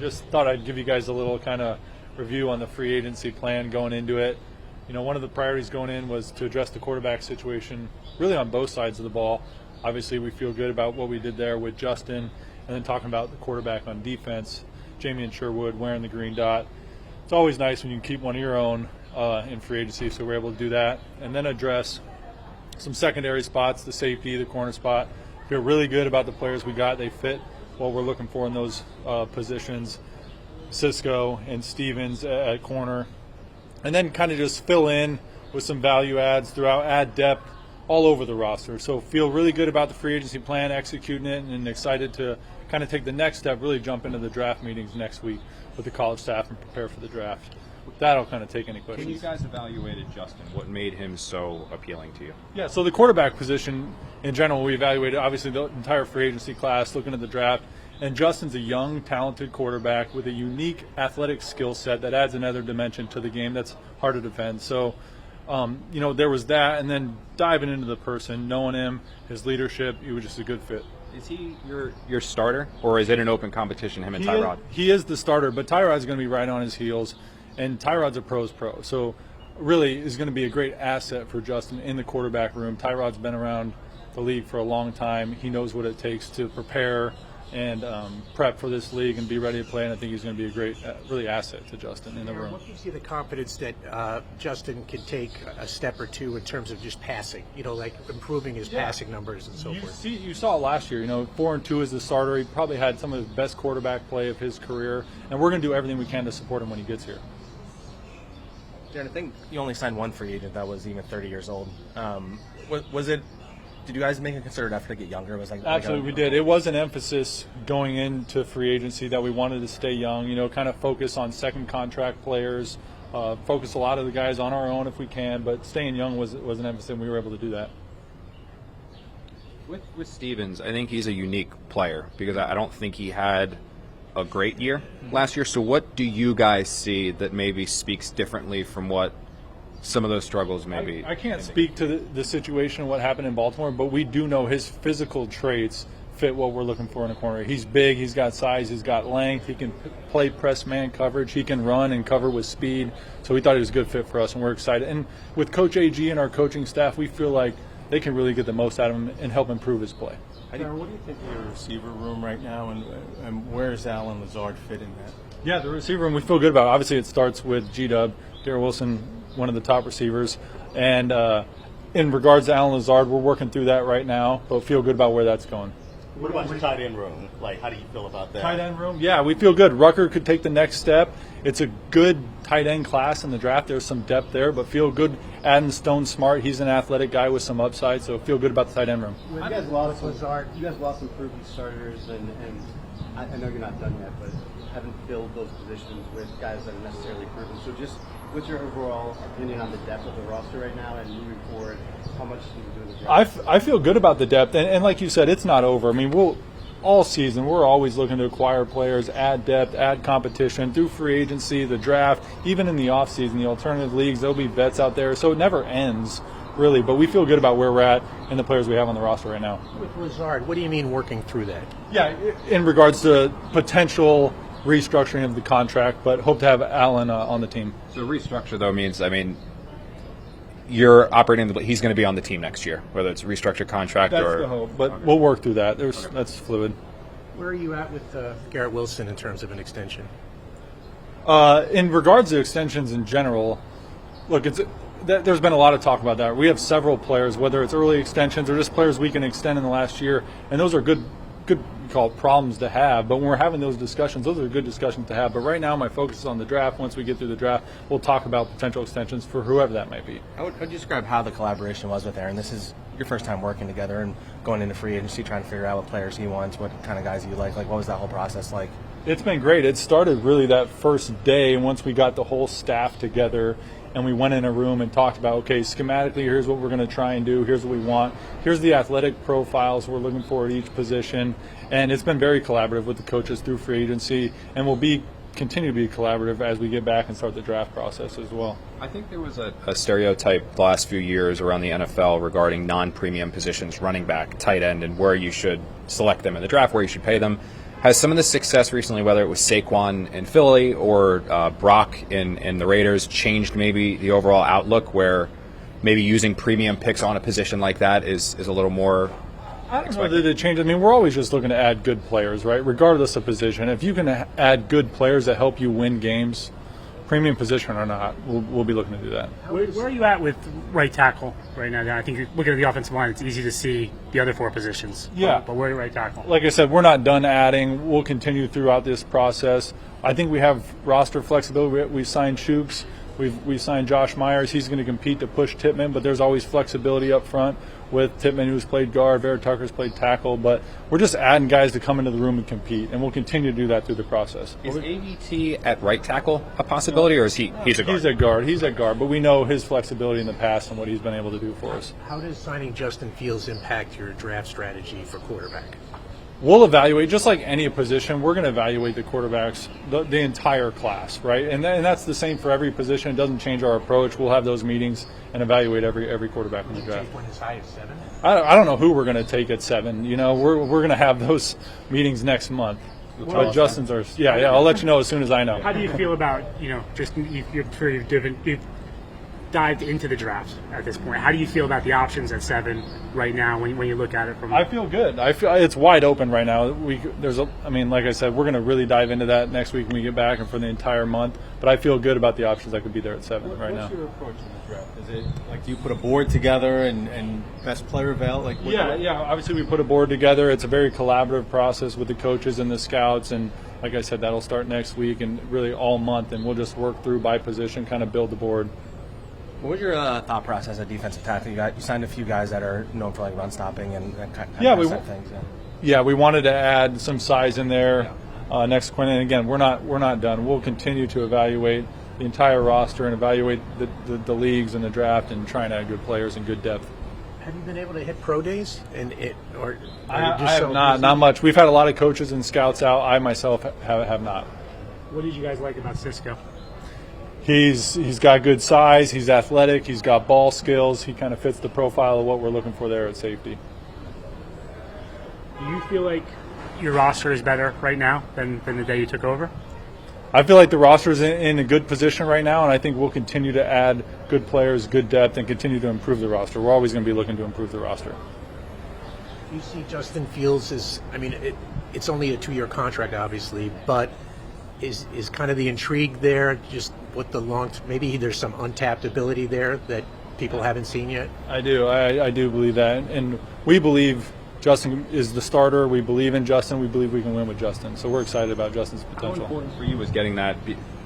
Just thought I'd give you guys a little kind of review on the free agency plan going into it. You know, one of the priorities going in was to address the quarterback situation really on both sides of the ball. Obviously, we feel good about what we did there with Justin, and then talking about the quarterback on defense, Jamie and Sherwood wearing the green dot. It's always nice when you can keep one of your own in free agency, so we're able to do that. And then address some secondary spots, the safety, the corner spot. Feel really good about the players we got. They fit what we're looking for in those positions. Cisco and Stevens at corner. And then kind of just fill in with some value adds throughout, add depth all over the roster. So feel really good about the free agency plan, executing it, and excited to kind of take the next step, really jump into the draft meetings next week with the college staff and prepare for the draft. With that, I'll kind of take any questions. Can you guys evaluated Justin? What made him so appealing to you? Yeah, so the quarterback position in general, we evaluated obviously the entire free agency class, looking at the draft. And Justin's a young, talented quarterback with a unique athletic skill set that adds another dimension to the game that's hard to defend. So, there was that. And then diving into the person, knowing him, his leadership, he was just a good fit. Is he your starter, or is it an open competition, him and Tyrod? He is the starter, but Tyrod's going to be right on his heels. And Tyrod's a pro's pro. So really is going to be a great asset for Justin in the quarterback room. Tyrod's been around the league for a long time. He knows what it takes to prepare and prep for this league and be ready to play. And I think he's going to be a great, really asset to Justin in the room. What gives you the confidence that Justin can take a step or two in terms of just passing, like improving his passing numbers and so forth? You saw it last year, 4-2 as the starter. He probably had some of the best quarterback play of his career. And we're going to do everything we can to support him when he gets here. Darren, I think you only signed one free agent that was even 30 years old. Did you guys make a concerted effort to get younger? Absolutely, we did. It was an emphasis going into free agency that we wanted to stay young, kind of focus on second contract players, focus a lot of the guys on our own if we can, but staying young was an emphasis, and we were able to do that. With Stevens, I think he's a unique player because I don't think he had a great year last year. So what do you guys see that maybe speaks differently from what some of those struggles maybe? I can't speak to the situation and what happened in Baltimore, but we do know his physical traits fit what we're looking for in a corner. He's big, he's got size, he's got length, he can play press man coverage, he can run and cover with speed. So we thought he was a good fit for us, and we're excited. And with Coach AG and our coaching staff, we feel like they can really get the most out of him and help improve his play. Darren, what do you think of your receiver room right now, and where does Allen Lazard fit in that? Yeah, the receiver room we feel good about. Obviously, it starts with G-Dub, Darrell Wilson, one of the top receivers. And in regards to Allen Lazard, we're working through that right now, but feel good about where that's going. What about the tight end room? How do you feel about that? Tight end room? Yeah, we feel good. Rucker could take the next step. It's a good tight end class in the draft. There's some depth there, but feel good. Adam Stone Smart, he's an athletic guy with some upside, so feel good about the tight end room. You guys lost some proven starters, and I know you're not done yet, but haven't filled those positions with guys that are necessarily proven. So just what's your overall opinion on the depth of the roster right now and moving forward? How much do you do in the draft? I feel good about the depth, and like you said, it's not over. I mean, all season, we're always looking to acquire players, add depth, add competition through free agency, the draft, even in the offseason, the alternative leagues, there'll be vets out there. So it never ends, really. But we feel good about where we're at and the players we have on the roster right now. With Lazard, what do you mean working through that? Yeah, in regards to potential restructuring of the contract, but hope to have Allen on the team. So restructure, though, means, you're operating he's going to be on the team next year, whether it's a restructured contract That's or. the hope, but we'll work through that. That's fluid. Where are you at with Garrett Wilson in terms of an extension? In regards to extensions in general, look, there's been a lot of talk about that. We have several players, whether it's early extensions or just players we can extend in the last year, and those are good call it problems to have. But when we're having those discussions, those are good discussions to have. But right now, my focus is on the draft. Once we get through the draft, we'll talk about potential extensions for whoever that might be. How would you describe how the collaboration was with Aaron? This is your first time working together and going into free agency, trying to figure out what players he wants, what kind of guys you like. What was that whole process like? It's been great. It started really that first day, and once we got the whole staff together and we went in a room and talked about, okay, schematically, here's what we're going to try and do, here's what we want, here's the athletic profiles we're looking for at each position. And it's been very collaborative with the coaches through free agency, and will continue to be collaborative as we get back and start the draft process as well. I think there was a stereotype the last few years around the NFL regarding non-premium positions, running back, tight end, and where you should select them in the draft, where you should pay them. Has some of the success recently, whether it was Saquon in Philly or Brock in the Raiders, changed maybe the overall outlook where maybe using premium picks on a position like that is a little more I don't know that it changed. I mean, we're always just looking to add good players, right? Regardless of position. If you can add good players that help you win games, premium position or not, we'll be looking to do that. Where are you at with right tackle right now? I think you're looking at the offensive line, it's easy to see the other 4 positions. Yeah. But where are you right tackle? Like I said, we're not done adding. We'll continue throughout this process. I think we have roster flexibility. We signed Shooks. We signed Josh Myers. He's going to compete to push Tippmann, but there's always flexibility up front with Tippmann, who's played guard. Vera Tucker's played tackle. But we're just adding guys to come into the room and compete, and we'll continue to do that through the process. Is AVT at right tackle a possibility, or is he's a guard? He's a guard, but we know his flexibility in the past and what he's been able to do for us. How does signing Justin Fields impact your draft strategy for quarterback? We'll evaluate, just like any position, we're going to evaluate the quarterbacks, the entire class, right? And that's the same for every position. It doesn't change our approach. We'll have those meetings and evaluate every quarterback in the draft. Take one as high as 7? I don't know who we're going to take at 7. You know, we're going to have those meetings next month. But Justin's are, yeah, I'll let you know as soon as I know. How do you feel about, just you've dived into the draft at this point? How do you feel about the options at 7 right now when you look at it from? I feel good. I feel it's wide open right now. Like I said, we're going to really dive into that next week when we get back and for the entire month. But I feel good about the options that could be there at 7 right now. What's your approach to the draft? Is it like, do you put a board together and best player avail? Like Yeah. Obviously, we put a board together. It's a very collaborative process with the coaches and the scouts, and like I said, that'll start next week and really all month, and we'll just work through by position, kind of build the board. What was your thought process at defensive tackle? You signed a few guys that are known for like run stopping and kind of things. Yeah, we wanted to add some size in there next Quinn. And again, we're not done. We'll continue to evaluate the entire roster and evaluate the leagues and the draft and try and add good players and good depth. Have you been able to hit pro days? I have not much. We've had a lot of coaches and scouts out. I myself have not. What did you guys like about Cisco? He's got good size. He's athletic. He's got ball skills. He kind of fits the profile of what we're looking for there at safety. Do you feel like your roster is better right now than the day you took over? I feel like the roster is in a good position right now, and I think we'll continue to add good players, good depth, and continue to improve the roster. We're always going to be looking to improve the roster. You see Justin Fields it's only a 2-year contract, obviously, but is kind of the intrigue there, just what maybe there's some untapped ability there that people haven't seen yet? I do. I do believe that. And we believe Justin is the starter. We believe in Justin. We believe we can win with Justin. So we're excited about Justin's potential. How important for you was getting that,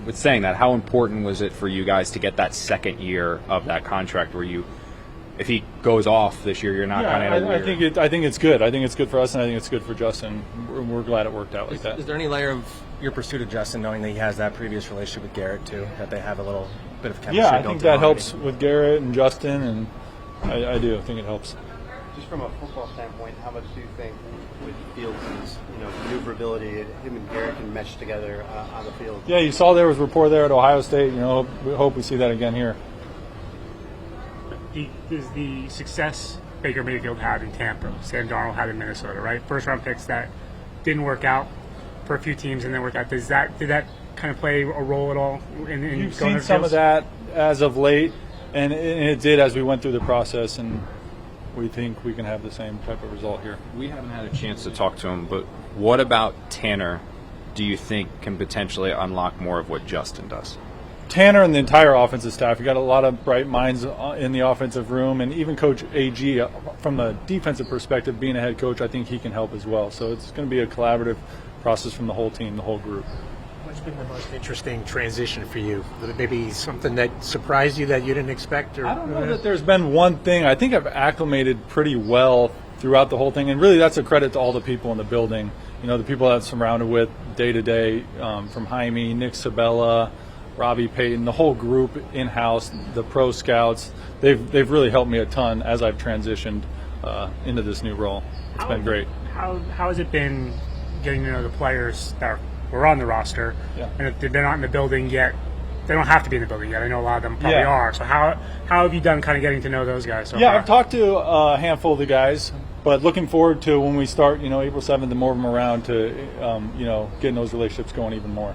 with saying that, how important was it for you guys to get that second year of that contract where if he goes off this year, you're not kind of I think it's good. I think it's good for us, and I think it's good for Justin. We're glad it worked out like that. Is there any layer of your pursuit of Justin, knowing that he has that previous relationship with Garrett too, that they have a little bit of chemistry? Yeah, I think that helps with Garrett and Justin, and I do. I think it helps. Just from a football standpoint, how much do you think with Fields' maneuverability, him and Garrett can mesh together on the field? Yeah, you saw there was rapport there at Ohio State. We hope we see that again here. Does the success Baker Mayfield had in Tampa, Sam Darnold had in Minnesota, right? First round picks that didn't work out for a few teams and then worked out. Did that kind of play a role at all in You've seen some of that as of late, and it did as we went through the process, and we think we can have the same type of result here. We haven't had a chance to talk to him, but what about Tanner do you think can potentially unlock more of what Justin does? Tanner and the entire offensive staff, you got a lot of bright minds in the offensive room, and even Coach AG, from the defensive perspective, being a head coach, I think he can help as well. So it's going to be a collaborative process from the whole team, the whole group. What's been the most interesting transition for you? Maybe something that surprised you that you didn't expect? I don't know that there's been one thing. I think I've acclimated pretty well throughout the whole thing, and really that's a credit to all the people in the building. The people that I'm surrounded with day to day, from Jaime, Nick Sabella, Robbie Payton, the whole group in-house, the pro scouts, they've really helped me a ton as I've transitioned into this new role. It's been great. How has it been getting to know the players that were on the roster, and if they're not in the building yet they don't have to be in the building yet. I know a lot of them probably Yeah. are. So how have you done kind of getting to know those guys so Yeah, far? I've talked to a handful of the guys, but looking forward to when we start, April 7th, and more of them around to, getting those relationships going even more.